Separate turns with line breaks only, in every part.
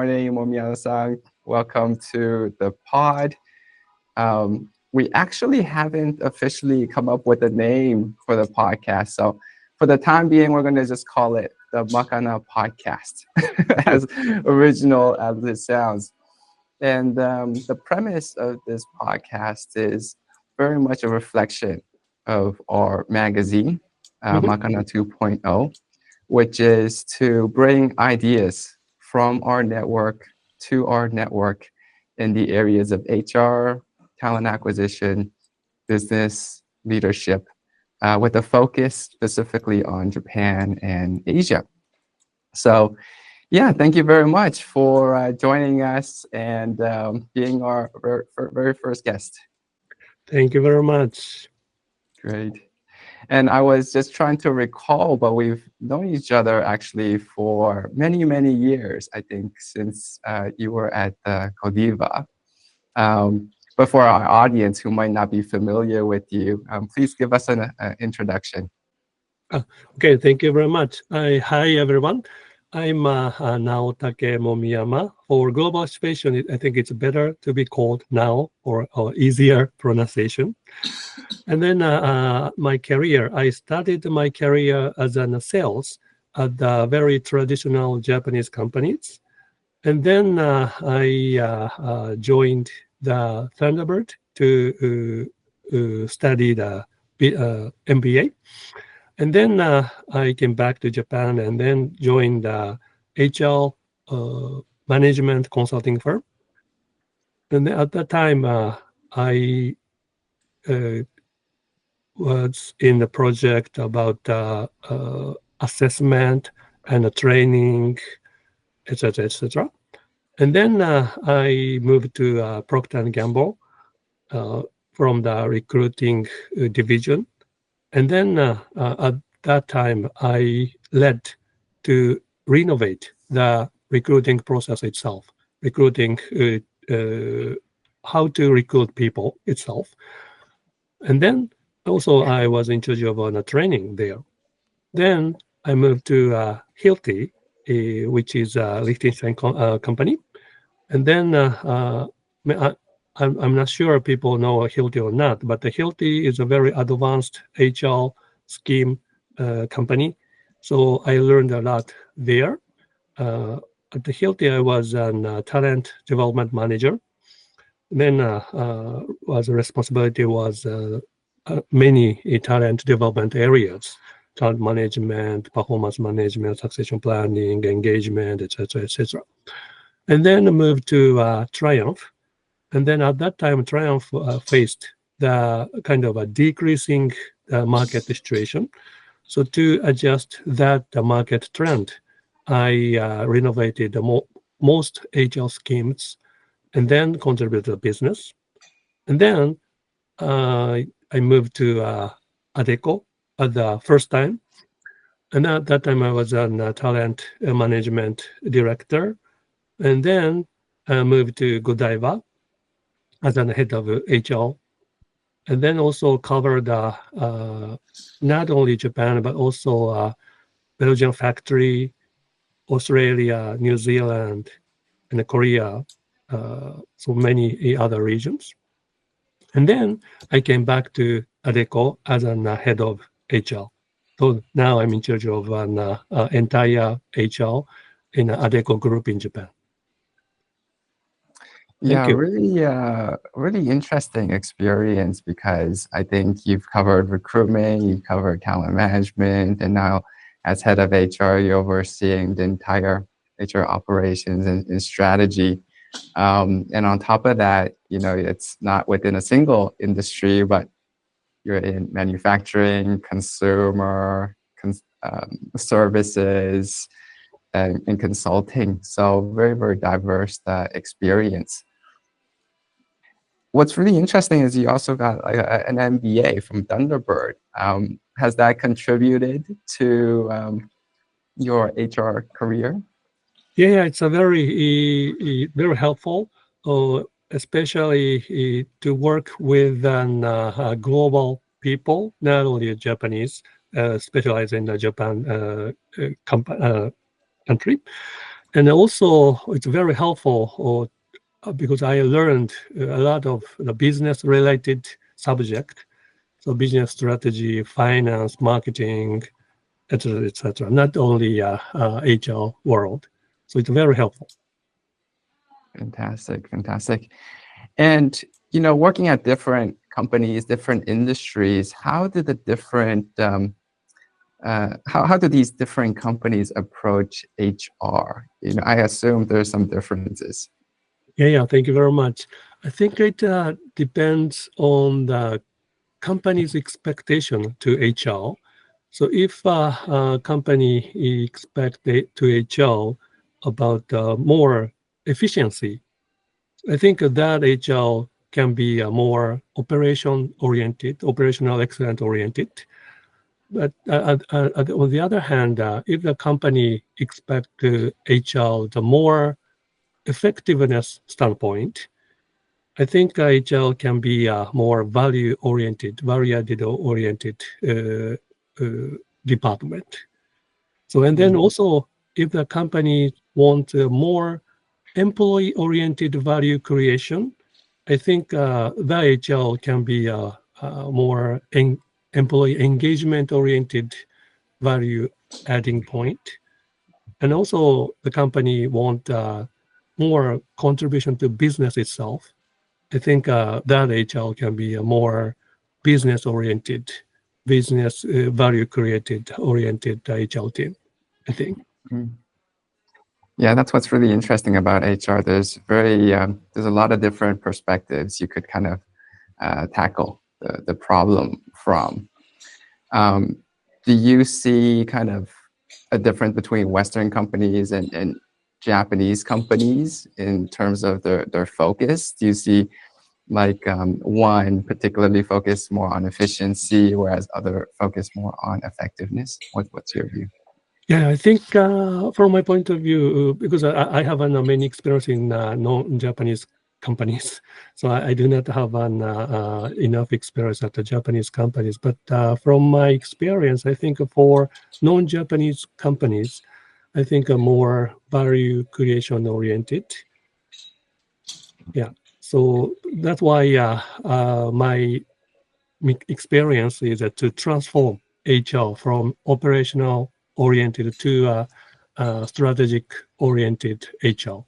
morning, Momiyama-san. Welcome to the pod. We actually haven't officially come up with a name for the podcast. So for the time being, we're going to just call it the Makana podcast, as original as it sounds. And the premise of this podcast is very much a reflection of our magazine, Makana 2.0, which is to bring ideas from our network to our network in the areas of HR, talent acquisition, business, leadership, with a focus specifically on Japan and Asia. So, yeah, thank you very much for joining us and being our very first guest.
Thank you very much.
Great. And I was just trying to recall, but we've known each other actually for many, many years, I think, since you were at Godiva. But for our audience who might not be familiar with you, please give us an introduction.
Okay, thank you very much. Hi, everyone. I'm Naotake Momiyama. For global situation, I think it's better to be called Nao or easier pronunciation. And then my career, I started my career as a sales at the very traditional Japanese companies. And then I joined the Thunderbird to study the MBA. And then I came back to Japan and then joined the HR management consulting firm. And at that time, I was in the project about assessment and training, etc., etc. And then I moved to Procter & Gamble from the recruiting division. And then at that time, I led to renovate the recruiting process itself, recruiting, how to recruit people itself. And then also I was in charge of a training there. Then I moved to Hilti, which is a Liechtenstein company. And then I'm not sure people know Hilti or not, but the Hilti is a very advanced HR scheme company. So I learned a lot there. At the Hilti, I was a talent development manager. Then was responsibility was many talent development areas: talent management, performance management, succession planning, engagement, etc., etc. And then I moved to Triumph. And then at that time, Triumph faced the kind of a decreasing market situation. So to adjust that market trend, I renovated most HR schemes and then contributed to the business. And then I moved to Adecco at the first time. And at that time, I was a talent management director. And then I moved to Godiva as the head of HR, and then also covered not only Japan, but also Belgian factory, Australia, New Zealand, and Korea, so many other regions. And then I came back to Adecco as an head of HR. So now I'm in charge of an entire HR in Adecco Group in Japan.
Yeah, really interesting experience, because I think you've covered recruitment, you've covered talent management, and now as head of HR, you're overseeing the entire HR operations and strategy. And on top of that, it's not within a single industry, but you're in manufacturing, consumer, services, and consulting. So very, very diverse experience. What's really interesting is you also got an MBA from Thunderbird. Has that contributed to your HR career?
Yeah, it's a very helpful, especially to work with global people, not only Japanese, specialized in the Japan country. And also, it's very helpful because I learned a lot of the business-related subject, so business strategy, finance, marketing, etc., etc. Not only HR world. So it's very helpful.
Fantastic, fantastic. And working at different companies, different industries, how do the different how do these different companies approach HR? I assume there's some differences.
Yeah. Thank you very much. I think it depends on the company's expectation to HR. So if a company expect to HR about more efficiency, I think that HR can be more operational excellence oriented. But on the other hand, if the company expect HR the more effectiveness standpoint, I think HR can be more value-oriented, value-added-oriented department. So, and then also, if the company wants more employee-oriented value creation, I think the HR can be more employee engagement-oriented value-adding point. And also, the company want more contribution to business itself. I think that HR can be a more business-oriented, business value-created oriented HR team, I think.
Yeah, that's what's really interesting about HR. There's a lot of different perspectives you could kind of tackle the problem from. Do you see kind of a difference between Western companies and Japanese companies in terms of their focus? Do you see like one particularly focus more on efficiency, whereas other focus more on effectiveness? What's your view?
Yeah, I think from my point of view, because I have many experience in non-Japanese companies, so I do not have enough experience at the Japanese companies. But from my experience, I think for non-Japanese companies, I think a more value creation oriented. Yeah, so that's why my experience is to transform HR from operational oriented to strategic oriented HR.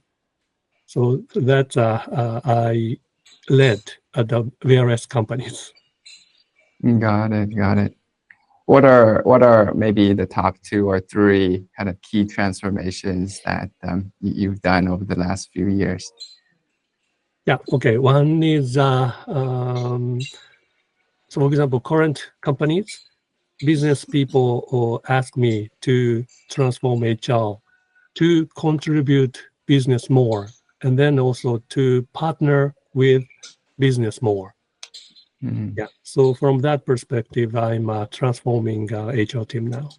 So that I led at the various companies.
Got it. What are maybe the top 2 or 3 kind of key transformations that you've done over the last few years?
Yeah. Okay. One is so, for example, current companies, business people ask me to transform HR to contribute business more, and then also to partner with business more. Yeah. So from that perspective, I'm transforming HR team now.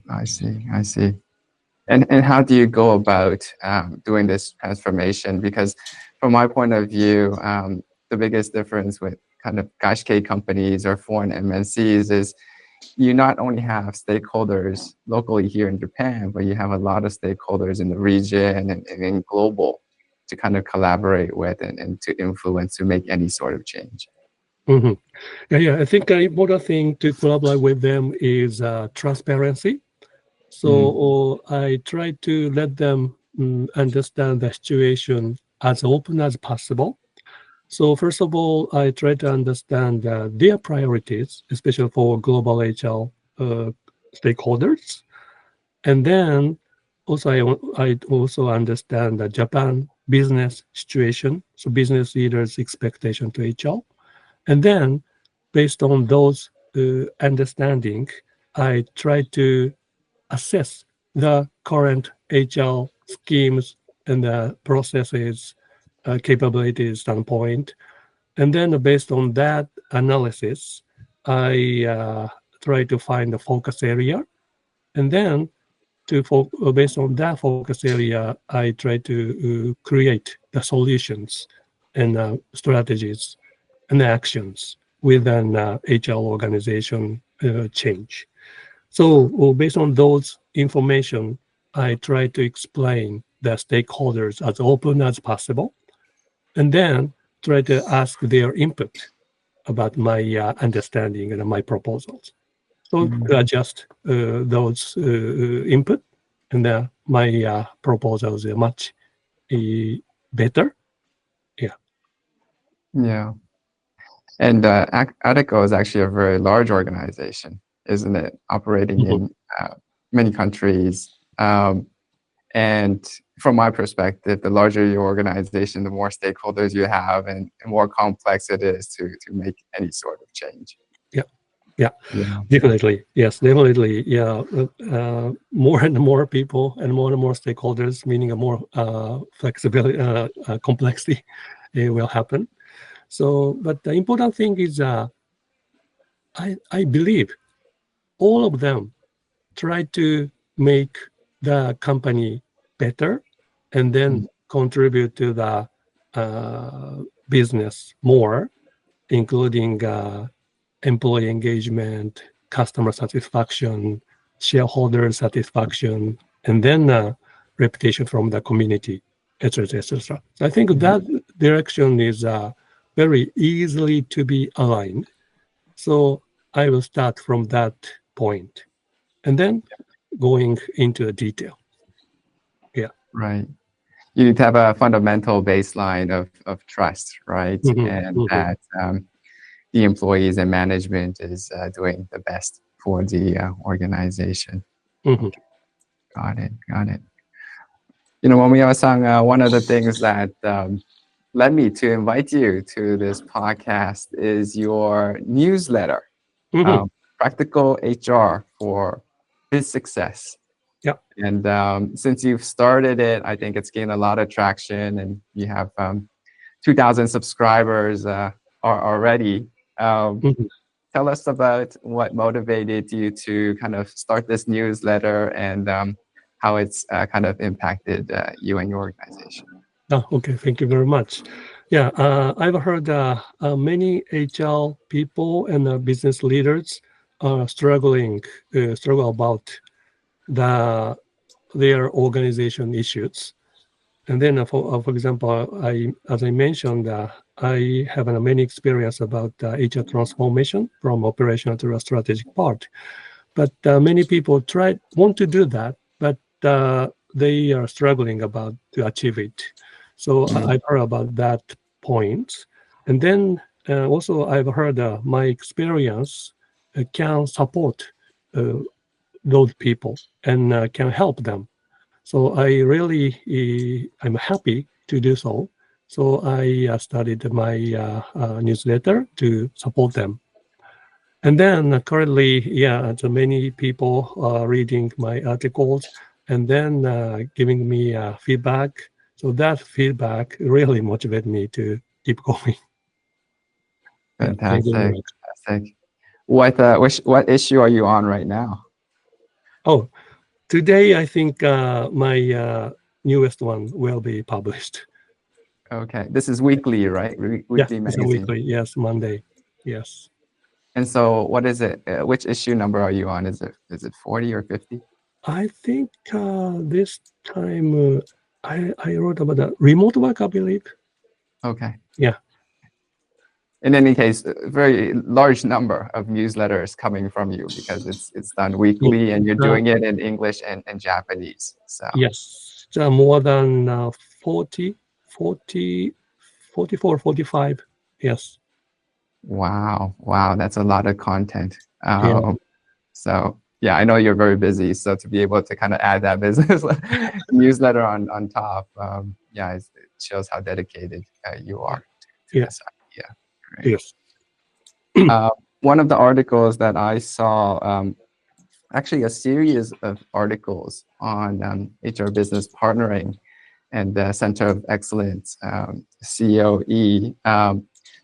I see. And how do you go about doing this transformation? Because from my point of view, the biggest difference with kind of Gaishikei companies or foreign MNCs is you not only have stakeholders locally here in Japan, but you have a lot of stakeholders in the region and in global to kind of collaborate with and to influence to make any sort of change.
Mm-hmm. Yeah. I think an important thing to collaborate with them is transparency. So I try to let them understand the situation as open as possible. So first of all, I try to understand their priorities, especially for global HR stakeholders. And then also I also understand the Japan business situation, so business leaders' expectation to HR. And then based on those understanding, I try to assess the current HR schemes and the processes, capabilities standpoint. And then based on that analysis, I try to find the focus area. And then based on that focus area, I try to create the solutions and strategies and actions within HR organization change. So based on those information, I try to explain the stakeholders as open as possible, and then try to ask their input about my understanding and my proposals. So to adjust those input, and my proposals are much better. Yeah.
Yeah. And Adecco is actually a very large organization, isn't it? Operating in many countries. And from my perspective, the larger your organization, the more stakeholders you have, and the more complex it is to make any sort of change.
Yeah, definitely. Yes, definitely. Yeah, more and more people and more stakeholders, meaning a more flexibility, complexity will happen. So, but the important thing is, I believe all of them try to make the company better and then contribute to the business more, including employee engagement, customer satisfaction, shareholder satisfaction, and then reputation from the community, etc., etc. So I think that direction is very easily to be aligned. So I will start from that point, and then going into the detail. Yeah.
Right. You need to have a fundamental baseline of trust, right? And that the employees and management is doing the best for the organization. Got it. Got it. Momiyama-san, one of the things that led me to invite you to this podcast is your newsletter, Practical HR for Biz Success.
Yeah.
And since you've started it, I think it's gained a lot of traction, and you have 2,000 subscribers already. Tell us about what motivated you to kind of start this newsletter and how it's kind of impacted you and your organization.
Oh, okay, thank you very much. Yeah, I've heard many HR people and business leaders are struggle about their organization issues. And then, for example, as I mentioned, I have many experience about HR transformation from operational to a strategic part. But many people want to do that, but they are struggling to achieve it. So I've heard about that point. And then also I've heard my experience can support those people and can help them. So I'm happy to do so. So I started my newsletter to support them. And then currently, so many people are reading my articles and then giving me feedback. So that feedback really motivated me to keep going.
Fantastic. Fantastic. What issue are you on right now?
Oh, today I think my newest one will be published.
Okay, this is weekly, right? Weekly magazine.
It's a weekly. Yes, Monday. Yes.
And so, what is it? Which issue number are you on? Is it 40 or 50?
I think this time I wrote about the remote work, I believe.
Okay.
Yeah.
In any case, a very large number of newsletters coming from you because it's done weekly and you're doing it in English and Japanese. So
yes, more than 40, 44, 45. Yes.
Wow, that's a lot of content. So yeah, I know you're very busy. So to be able to kind of add that business newsletter on top, it shows how dedicated you are to this idea. Right?
Yes.
One of the articles that I saw, actually a series of articles on HR business partnering and the Center of Excellence, COE.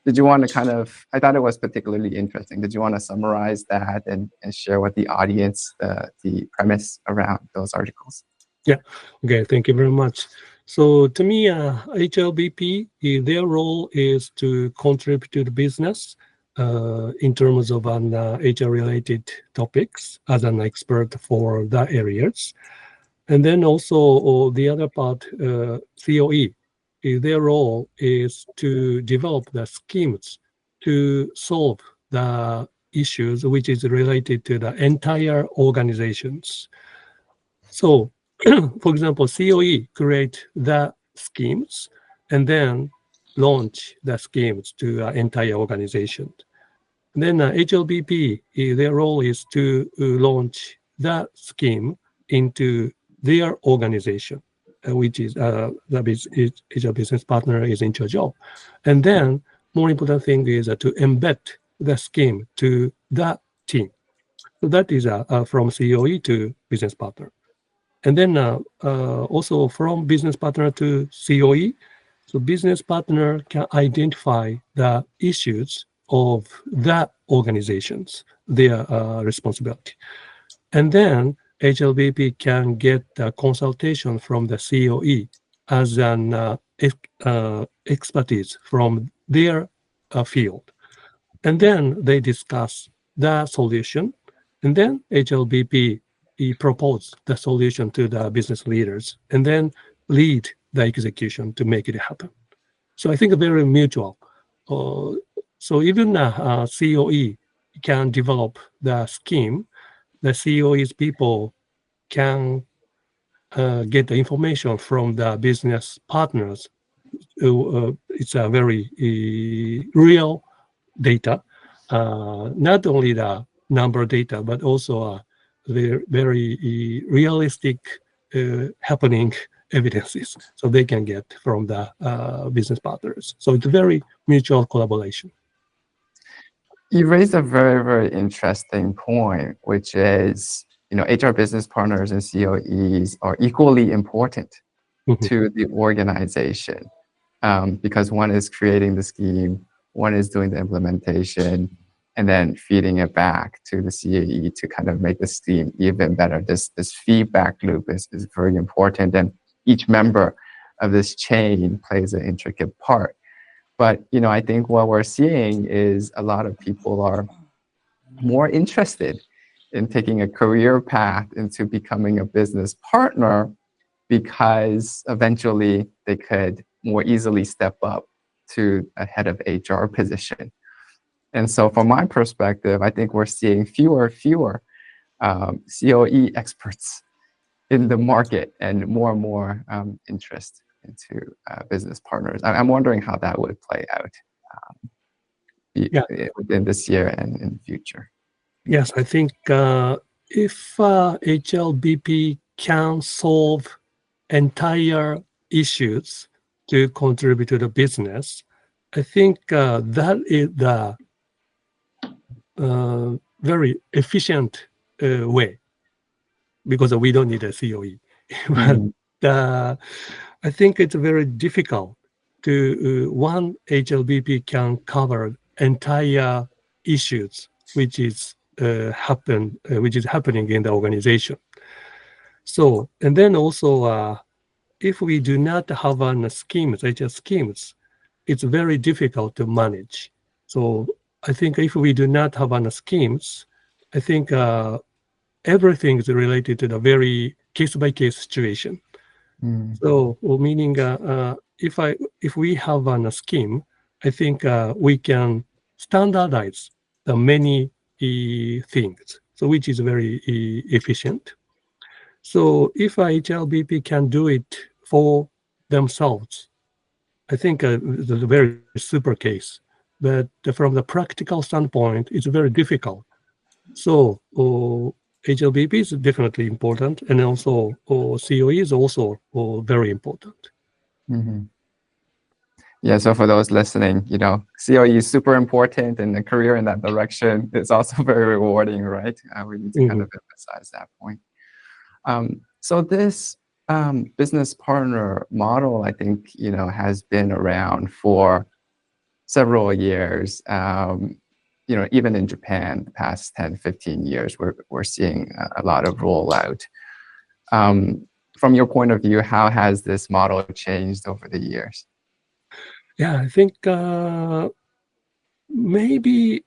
Did you want to I thought it was particularly interesting. Did you want to summarize that and share with the audience the premise around those articles?
Yeah. Okay. Thank you very much. So to me, HLBP, their role is to contribute to the business in terms of HR-related topics as an expert for the areas. And then also the other part, COE, their role is to develop the schemes to solve the issues which is related to the entire organizations. So, for example, COE create the schemes and then launch the schemes to entire organization. Then HLBP, their role is to launch that scheme into their organization, which is each a business partner is in charge of. And then more important thing is to embed the scheme to that team. So that is from COE to business partner. And then also from business partner to COE, so business partner can identify the issues of that organizations, their responsibility. And then HLBP can get the consultation from the COE as an expertise from their field. And then they discuss the solution. And then HLBP propose the solution to the business leaders and then lead the execution to make it happen. So I think very mutual. So even COE can develop the scheme. The COE's people can get the information from the business partners. It's a very real data, not only the number data, but also very realistic happening evidences, so they can get from the business partners. So it's very mutual collaboration.
You raised a very, very interesting point, which is, HR business partners and COEs are equally important to the organization, because one is creating the scheme, one is doing the implementation, and then feeding it back to the CAE to kind of make the scheme even better. This feedback loop is very important, and each member of this chain plays an intricate part. But I think what we're seeing is a lot of people are more interested in taking a career path into becoming a business partner, because eventually they could more easily step up to a head of HR position. And so from my perspective, I think we're seeing fewer COE experts in the market and more interest into business partners. I'm wondering how that would play out within this year and in the future.
Yes, I think if HLBP can solve entire issues to contribute to the business, I think that is the very efficient way, because we don't need a COE. But I think it's very difficult to one HLBP can cover entire issues which is happening in the organization. So, and then also if we do not have an schemes, HR schemes, it's very difficult to manage. So I think if we do not have an schemes, I think everything is related to the very case-by-case situation. So meaning if we have a scheme, I think we can standardize the many things, so which is very efficient. So if HLBP can do it for themselves, I think it's a very super case. But from the practical standpoint, it's very difficult. So HLBP is definitely important, and also COE is also very important.
Yeah, so for those listening, COE is super important, and a career in that direction is also very rewarding, right? We need to kind of emphasize that point. So this business partner model, I think, has been around for several years. Even in Japan, the past 10, 15 years, we're seeing a lot of rollout. From your point of view, how has this model changed over the years?
Yeah, I think maybe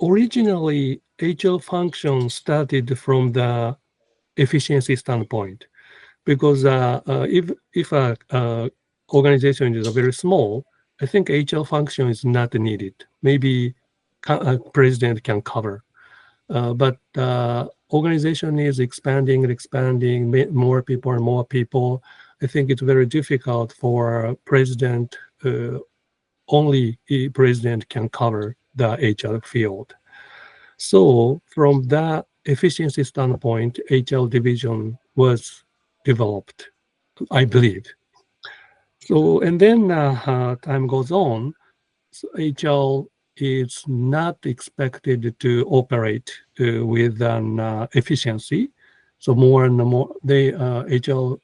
originally HR function started from the efficiency standpoint. because if a organization is very small, I think HR function is not needed. Maybe a president can cover, but organization is expanding and expanding, more people and more people. I think it's very difficult for a president. Only a president can cover the HR field. So from that efficiency standpoint, HR division was developed, I believe. So, and then time goes on, so HR is not expected to operate with an efficiency. So more and more, HR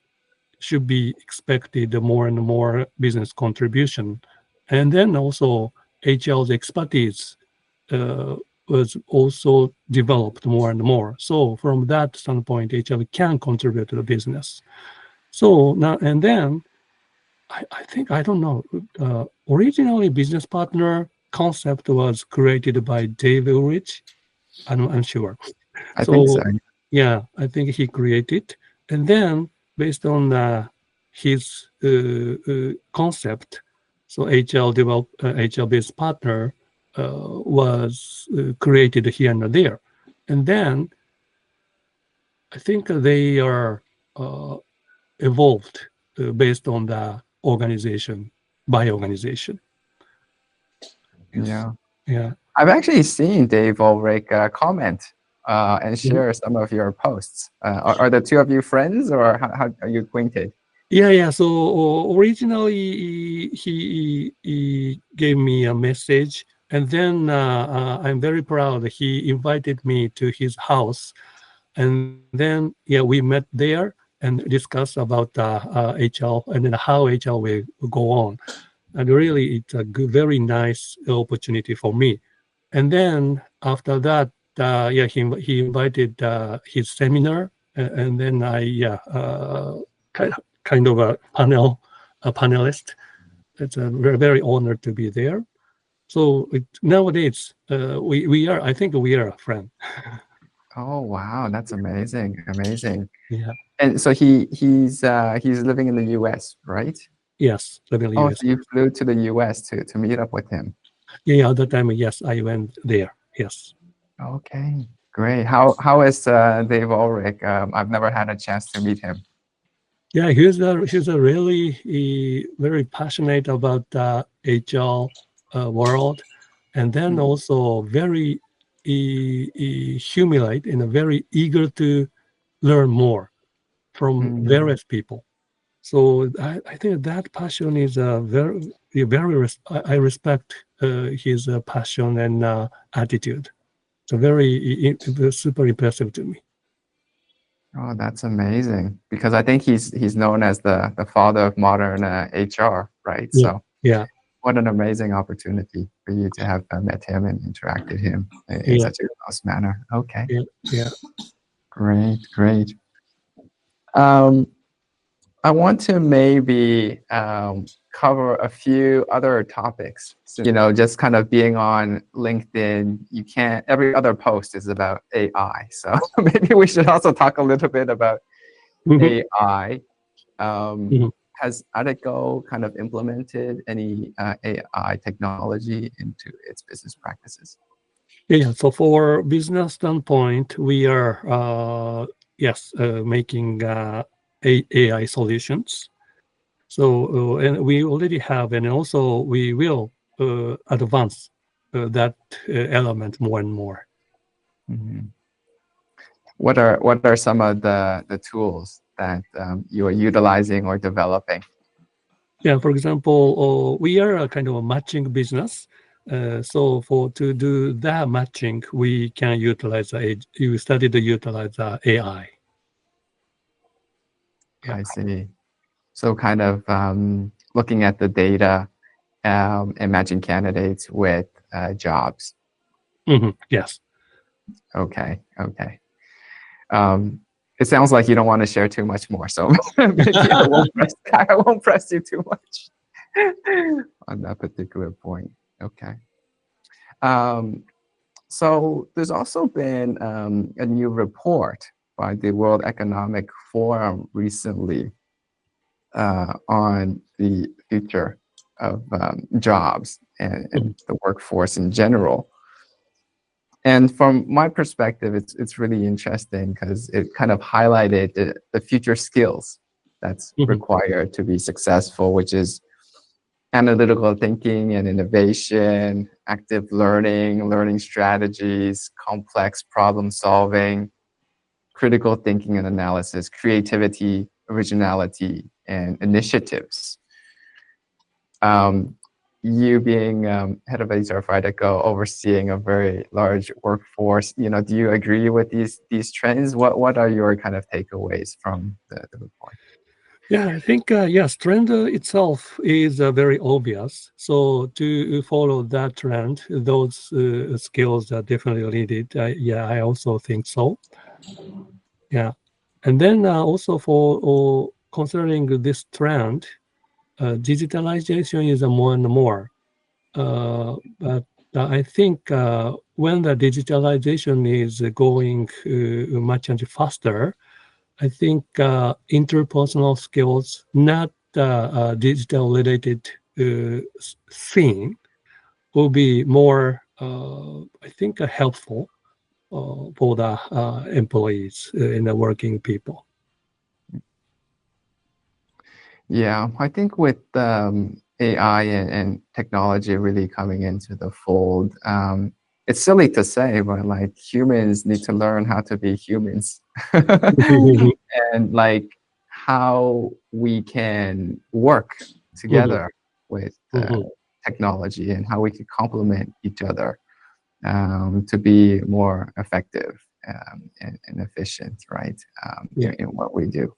should be expected more and more business contribution. And then also HL's expertise uh, was also developed more and more. So from that standpoint, HL can contribute to the business. So now and then, I think, I don't know, originally business partner concept was created by Dave Ulrich. I'm unsure.
I think so.
So yeah, I think he created, and then based on his concept, so HL develop HL based partner was created here and there, and then I think they are uh, evolved based on the organization by organization. Yes.
Yeah.
Yeah.
I've actually seen Dave Ulrich comment and
Mhm.
share some of your posts. Are the two of you friends, or how are you acquainted?
Yeah, yeah. So originally he gave me a message, and then I'm very proud. He invited me to his house, and then yeah, we met there and discussed about HL and then how HL will go on. And really, it's a good, very nice opportunity for me. And then after that, yeah, he invited his seminar, and then I yeah. Kind of a panelist. It's a very, very honored to be there. So nowadays, we are, I think we are a friend.
Oh wow, that's amazing, amazing.
Yeah.
And so he's living in the U.S., right?
Yes, living in the
Oh,
US.
so you flew to the U.S. to meet up with him.
Yeah, yeah, at that time, yes, I went there. Yes.
Okay, great. How is Dave Ulrich? I've never had a chance to meet him.
Yeah, he's a really very passionate about the HR world, and then
Mm,
also very humilite and very eager to learn more from
mm.
various people. So I think that passion is I respect his passion and attitude. So super impressive to me.
Oh, that's amazing. Because I think he's known as the father of modern HR, right?
Yeah,
So
yeah,
what an amazing opportunity for you to have met him and interacted him in
yeah,
such a close manner. Okay,
yeah, yeah.
great, great. Um, I want to maybe cover a few other topics. Just kind of being on LinkedIn, you can't, every other post is about AI. So maybe we should also talk a little bit about
Mhm,
AI. Um,
mhm.
has Adecco kind of implemented any AI technology into its business practices?
Yeah, yeah. So for business standpoint, we are yes making AI solutions. So and we already have, and also we will advance that element more and more.
Mhm. What are some of the tools that you are utilizing or developing?
Yeah, for example, we are a kind of a matching business. So for to do that matching, we can utilize you study to utilize AI. Yeah.
I see. So kind of looking at the data and matching candidates with jobs.
Yes.
Okay, okay. Um, it sounds like you don't want to share too much more, so maybe I won't press you too much on that particular point. Okay. Um, so there's also been a new report by the World Economic Forum recently on the future of jobs and the workforce in general. And from my perspective, it's really interesting because it kind of highlighted the future skills that's required to be successful, which is analytical thinking and innovation, active learning, learning strategies, complex problem solving, critical thinking and analysis, creativity, originality, and initiatives. You being head of HR for Adecco, overseeing a very large workforce, do you agree with these trends? What are your kind of takeaways from the report?
Yeah, I think yes, trend itself is very obvious. So to follow that trend, those skills are definitely needed. Yeah, I also think so. Yeah, and then also for considering this trend, digitalization is more and more. But I think when the digitalization is going much faster, I think interpersonal skills, not digital related thing, will be more, I think, helpful for the employees and the working people.
Yeah, I think with AI and technology really coming into the fold, it's silly to say, but like humans need to learn how to be humans. And like how we can work together with technology and how we can complement each other to be more effective and efficient, right? In what we do.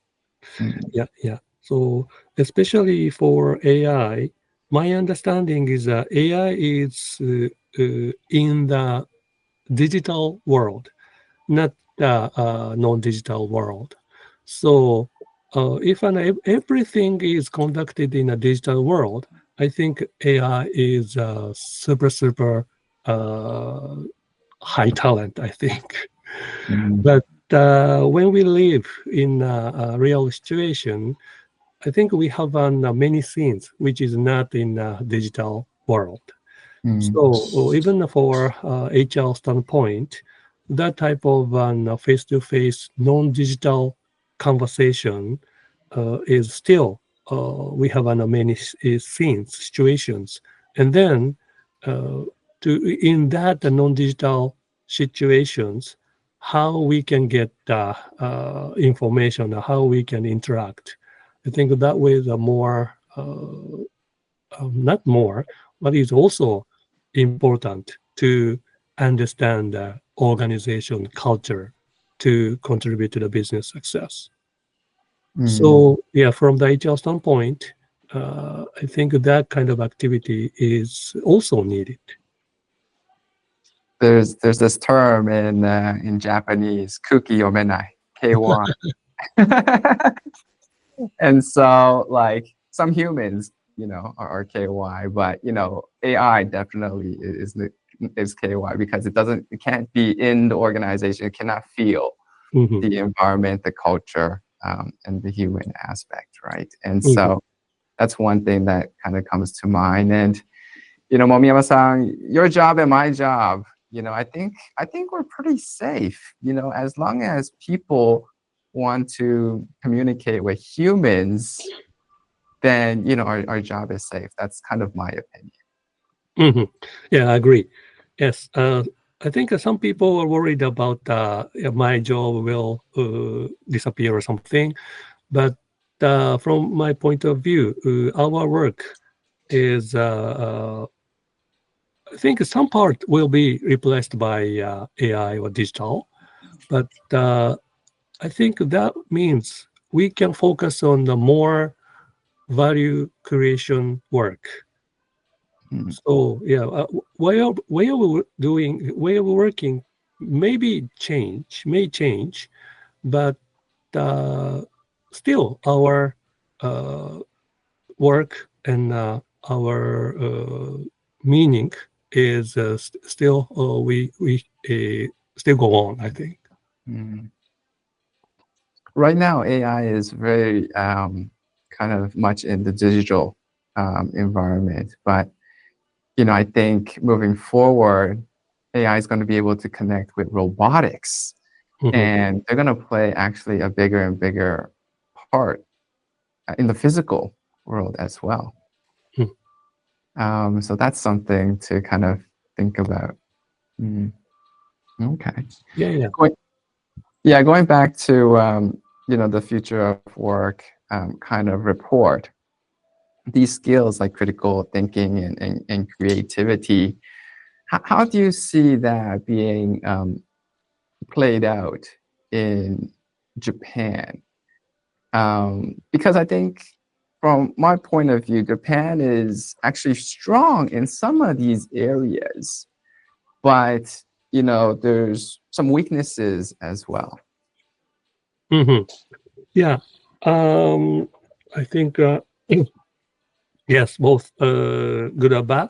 Yeah. So especially for AI, my understanding is that AI is in the digital world, not the non-digital world. So if everything is conducted in a digital world, I think AI is super uh, high talent, I think. But when we live in a real situation, I think we have many things which is not in a digital world. So even for HR standpoint, that type of face-to-face non-digital conversation is still we have many scenes, situations, and then to in that non-digital situations, how we can get information, how we can interact. I think that way the more, not more, but is also important to understand the organization culture to contribute to the business success. So yeah, from the HR standpoint, I think that kind of activity is also needed.
There's this term in Japanese, kuki omenai, KY. And so like some humans, are KY, but AI definitely is KY because it can't be in the organization, it cannot feel the environment, the culture, and the human aspect, right? And so that's one thing that kind of comes to mind. And Momiyama-san, your job and my job, I think we're pretty safe, as long as people want to communicate with humans, then our job is safe. That's kind of my opinion.
Yeah, I agree. Yes, I think some people are worried about my job will disappear or something, but from my point of view, our work is I think some part will be replaced by AI or digital, but I think that means we can focus on the more value creation work. So yeah, while we're working, may change, but still our work and our meaning is still we still go on, I think.
Right now, AI is very kind of much in the digital environment, but I think moving forward, AI is going to be able to connect with robotics,
Mhm.
and they're going to play actually a bigger and bigger part in the physical world as well.
Mm.
So that's something to kind of think about. Mm, okay.
Yeah, yeah.
Going, yeah, going back to the future of work kind of report, these skills like critical thinking and creativity, how do you see that being played out in Japan? Because I think from my point of view, Japan is actually strong in some of these areas, but there's some weaknesses as well.
Hmm. Yeah. Um, I think yes, both good or bad.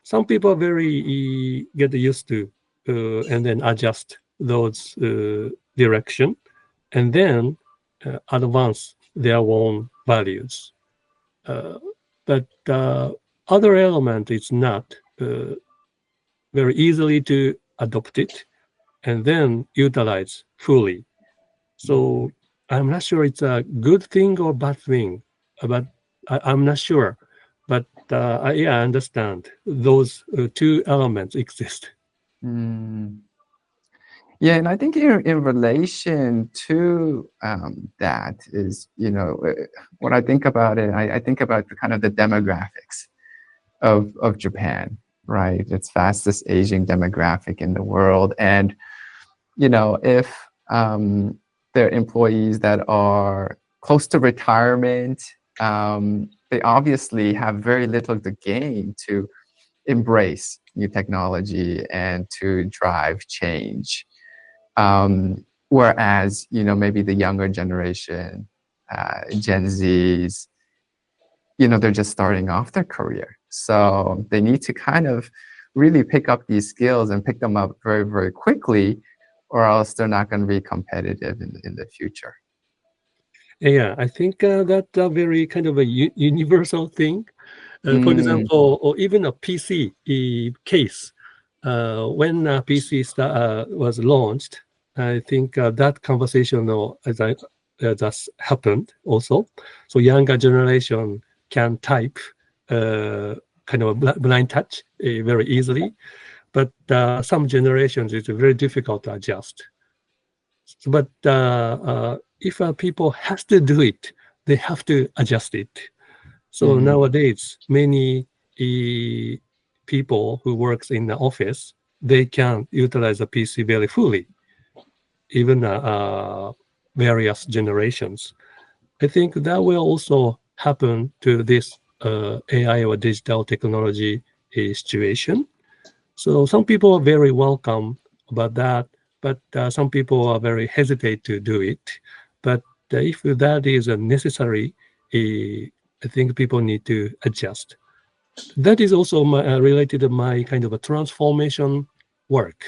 Some people very get used to and then adjust those direction, and then advance their own values. Uh, but other element is not very easily to adopt it and then utilize fully. So I'm not sure it's a good thing or bad thing, but I'm not sure. But yeah, I understand those two elements exist.
Mm. Yeah, and I think in relation to that is, when I think about it, I think about the kind of the demographics of Japan, right? It's fastest aging demographic in the world. And, if there are employees that are close to retirement, they obviously have very little to gain to embrace new technology and to drive change. Whereas, maybe the younger generation, Gen Zs, they're just starting off their career. So they need to kind of really pick up these skills and pick them up very, very quickly, or else they're not going to be competitive in the future.
Yeah, I think that's a very kind of a universal thing. For
Mm,
example, or even a PC case. When PC was launched, I think that conversation just happened also. So younger generation can type kind of a blind touch very easily, but some generations it's very difficult to adjust. But if people has to do it, they have to adjust it. So
mhm,
nowadays, many people who works in the office, they can utilize the PC very fully, even various generations. I think that will also happen to this AI or digital technology situation. So some people are very welcome about that, but some people are very hesitate to do it. But if that is necessary, I think people need to adjust. That is also related to my kind of a transformation work.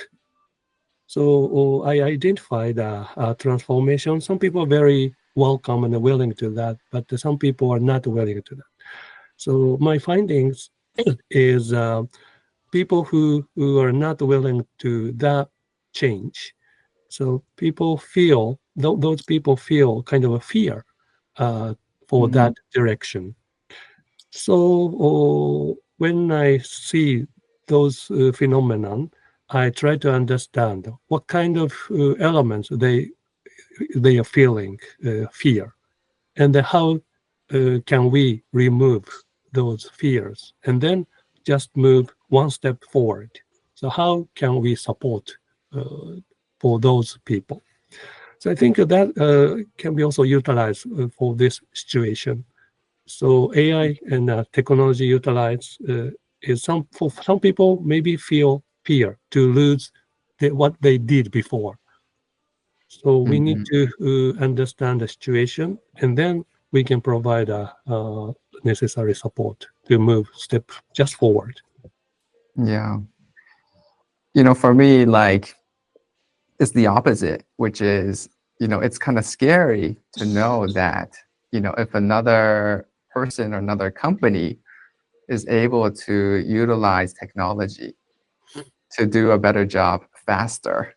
So I identified a transformation. Some people are very welcome and willing to that, but some people are not willing to that. So my findings is people who are not willing to that change. So people feel those people feel kind of a fear for
mhm,
that direction. So when I see those phenomenon, I try to understand what kind of elements they are feeling fear, and how can we remove those fears, and then just move one step forward. So how can we support uh, for those people? So I think that can be also utilized for this situation. So AI and technology utilized is some for some people maybe feel fear to lose what they did before. So we need
mhm.
to understand the situation, and then we can provide necessary support to move step just forward.
Yeah. For me, like, it's the opposite, which is it's kind of scary to know that, if another person or another company is able to utilize technology to do a better job faster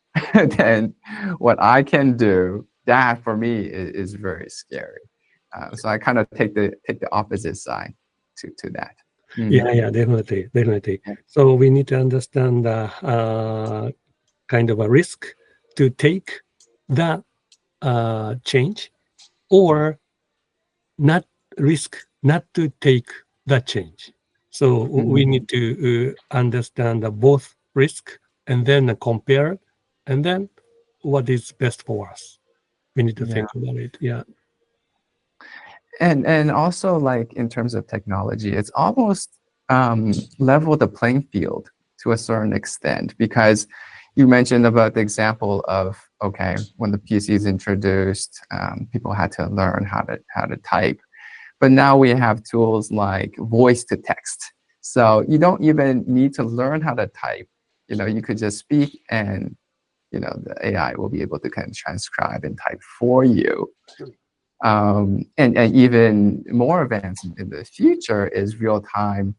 than what I can do, that for me is very scary. So I kind of take the opposite side to that.
Yeah,
Mhm.
yeah, definitely, definitely.
Yeah.
So we need to understand the kind of a risk to take that change, or not risk not to take that change. So we
Mhm.
need to understand both risk and then compare, and then what is best for us. We need to
Yeah.
think about it. Yeah.
And also, like, in terms of technology, it's almost level the playing field to a certain extent, because you mentioned about the example of, okay, when the PC is introduced, people had to learn how to type, but now we have tools like voice to text, so you don't even need to learn how to type. You could just speak, and the AI will be able to kind of transcribe and type for you. And even more advanced in the future is real-time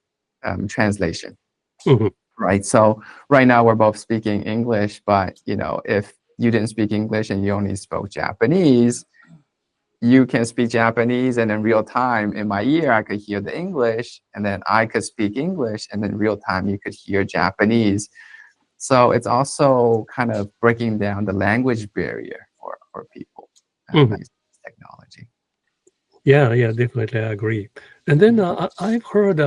translation,
Mhm.
right? So right now we're both speaking English, but if you didn't speak English and you only spoke Japanese, you can speak Japanese, and in real time in my ear I could hear the English, and then I could speak English, and in real time you could hear Japanese. So it's also kind of breaking down the language barrier for people
Mhm.
using this technology.
Yeah, yeah, definitely, I agree. And then I've heard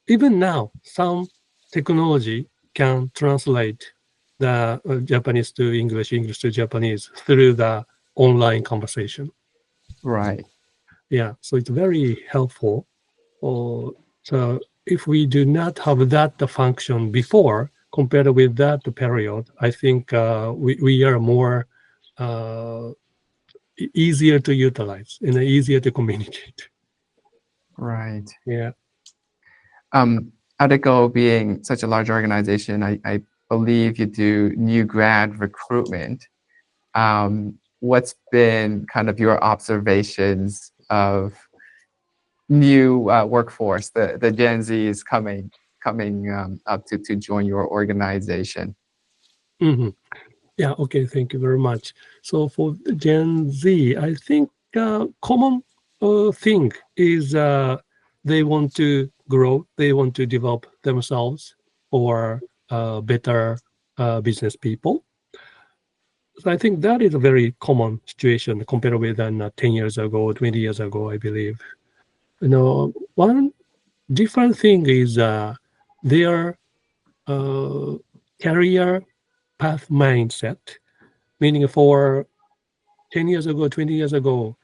even now some technology can translate the Japanese to English, English to Japanese through the online conversation.
Right.
Yeah, so it's very helpful. Or so if we do not have that function before, compared with that period, I think we are more uh, easier to utilize and easier to communicate.
Right.
Yeah.
Um, Adecco being such a large organization, I believe you do new grad recruitment. What's been kind of your observations of new workforce, the Gen Z is coming up to join your organization?
Mhm. Yeah. Okay. Thank you very much. So for the Gen Z, I think common thing is they want to grow, they want to develop themselves for better business people. So I think that is a very common situation compared with 10 years ago, 20 years ago, I believe. One different thing is their uh, career path mindset, meaning for 10 years ago, 20 years ago,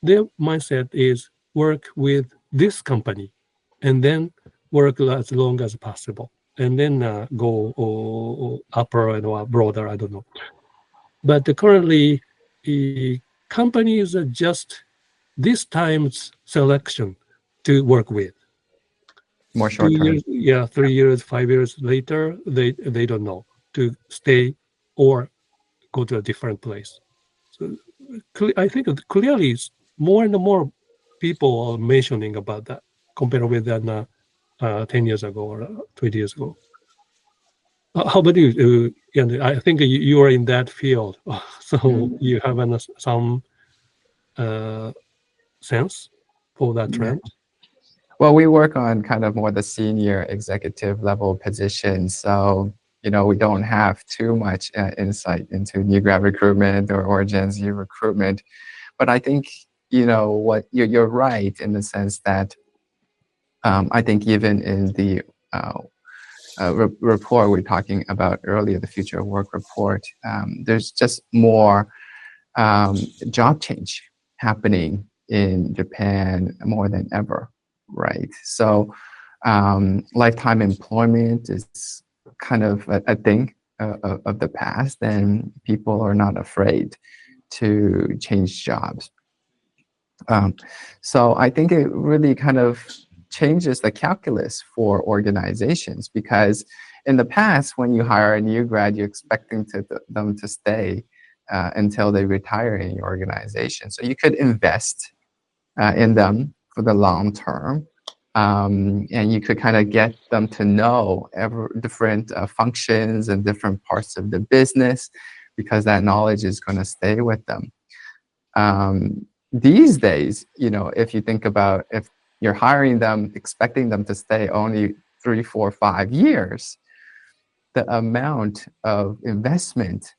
their mindset is work with this company and then work as long as possible and then go upper and or broader, I don't know. But currently, companies are just this time's selection to work with.
More
Two
short term.
years, yeah, 3 years, 5 years later, they don't know to stay or go to a different place. So I think clearly more and more people are mentioning about that compared with 10 years ago or 20 years ago. How about you? Yeah, I think you are in that field, so
Mhm.
you have some uh, sense for that
Yeah.
trend.
Well, we work on kind of more the senior executive level positions, so we don't have too much insight into new grad recruitment or Gen Z recruitment. But I think what you're right in the sense that I think even in the report we are talking about earlier, the future of work report, there's just more job change happening in Japan more than ever, right? So lifetime employment is kind of a thing of the past, and people are not afraid to change jobs. Um, so I think it really kind of changes the calculus for organizations, because in the past, when you hire a new grad, you're expecting them to stay until they retire in your organization. So you could invest in them for the long term. And you could kind of get them to know different functions and different parts of the business, because that knowledge is going to stay with them. These days, if you think about, if you're hiring them, expecting them to stay only 3, 4, 5 years, the amount of investment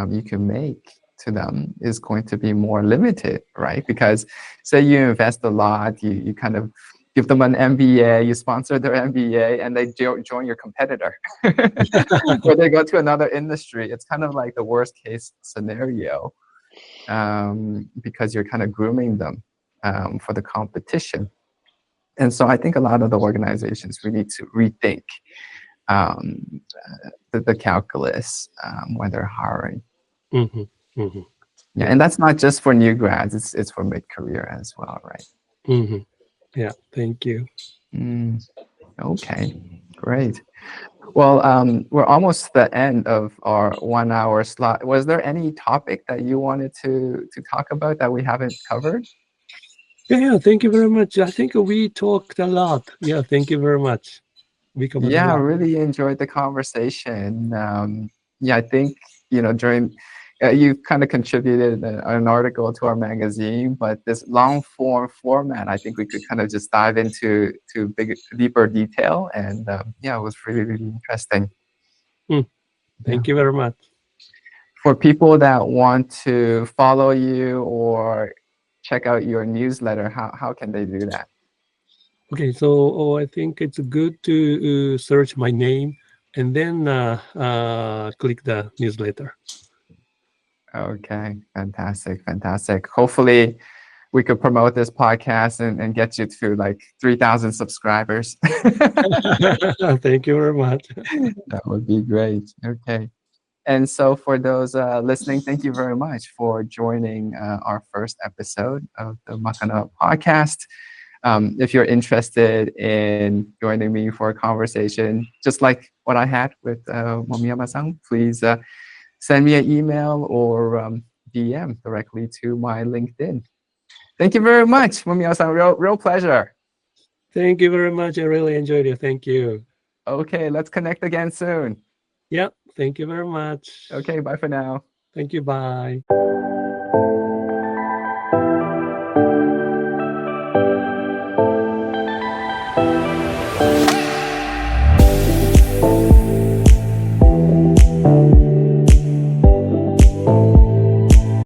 you can make to them is going to be more limited, right? Because say you invest a lot, you kind of give them an MBA, you sponsor their MBA, and they join your competitor, or they go to another industry. It's kind of like the worst case scenario, because you're kind of grooming them for the competition. And so I think a lot of the organizations, we need to rethink the calculus when they're hiring.
Mm-hmm. Mm-hmm.
Yeah, and that's not just for new grads; it's for mid-career as well, right?
Mm-hmm. Yeah, thank you.
Okay, great. Well, we're almost at the end of our 1 hour slot. Was there any topic that you wanted to talk about that we haven't covered?
Yeah, thank you very much. I think we talked a lot. Yeah, thank you very much. We covered a
Yeah, I
lot.
really enjoyed the conversation. Yeah, I think, during you kind of contributed an article to our magazine, but this long form format, I think we could kind of just dive into deeper detail, and yeah, it was really, really interesting.
Thank you very much.
For people that want to follow you or check out your newsletter, how can they do that?
Okay, so I think it's good to search my name and then click the newsletter.
Okay, fantastic. Hopefully we could promote this podcast and get you to like 3,000 subscribers.
Thank you very much.
That would be great. Okay. And so for those listening, thank you very much for joining our first episode of the Makana podcast. If you're interested in joining me for a conversation, just like what I had with Momiyama-san, please send me an email or DM directly to my LinkedIn. Thank you very much, Momiyama-san. Real pleasure.
Thank you very much. I really enjoyed it. Thank you.
Okay, let's connect again soon.
Yeah, thank you very much.
Okay, bye for now.
Thank you. Bye.